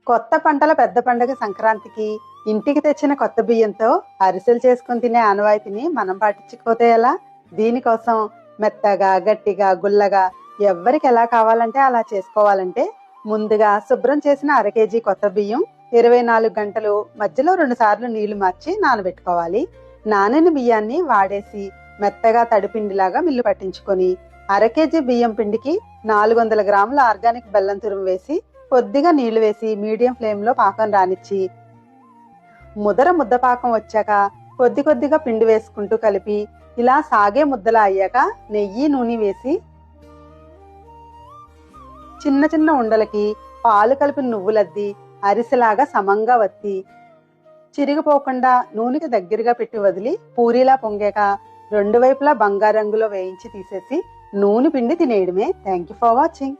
కొత్త పంటల పెద్ద పండుగ సంక్రాంతికి ఇంటికి తెచ్చిన కొత్త బియ్యంతో అరిసెలు చేసుకుని తినే ఆనవాయితీని మనం పాటించకపోతే ఎలా? దీనికోసం మెత్తగా, గట్టిగా, గుల్లగా ఎవ్వరికి ఎలా కావాలంటే అలా చేసుకోవాలంటే ముందుగా శుభ్రం చేసిన 1/2 కేజీ కొత్త బియ్యం 24 గంటలు మధ్యలో 2 సార్లు నీళ్లు మార్చి నానబెట్టుకోవాలి. నానిన బియ్యాన్ని వాడేసి మెత్తగా తడిపిండిలాగా మిల్లు పట్టించుకొని 1/2 కేజీ బియ్యం పిండికి 400 గ్రాముల ఆర్గానిక్ బెల్లం తురుము వేసి కొద్దిగా నీళ్లు వేసి మీడియం ఫ్లేమ్ లో పాకం రానిచ్చి ముద్ద పాకం వచ్చాక కొద్ది కొద్దిగా పిండి వేసుకుంటూ కలిపి ఇలా సాగే ముద్దలా అయ్యాక నెయ్యి నూనె వేసి చిన్న చిన్న ఉండలకి పాలు కలిపి నువ్వులద్ది అరిసెలాగా సమంగా వత్తి చిరిగిపోకుండా నూనెకి దగ్గరగా పెట్టి వదిలి పూరీలా పొంగాక 2 వైపులా బంగారు రంగులో వేయించి తీసేసి నూనె పిండి తినేయడమే. Thank you for watching.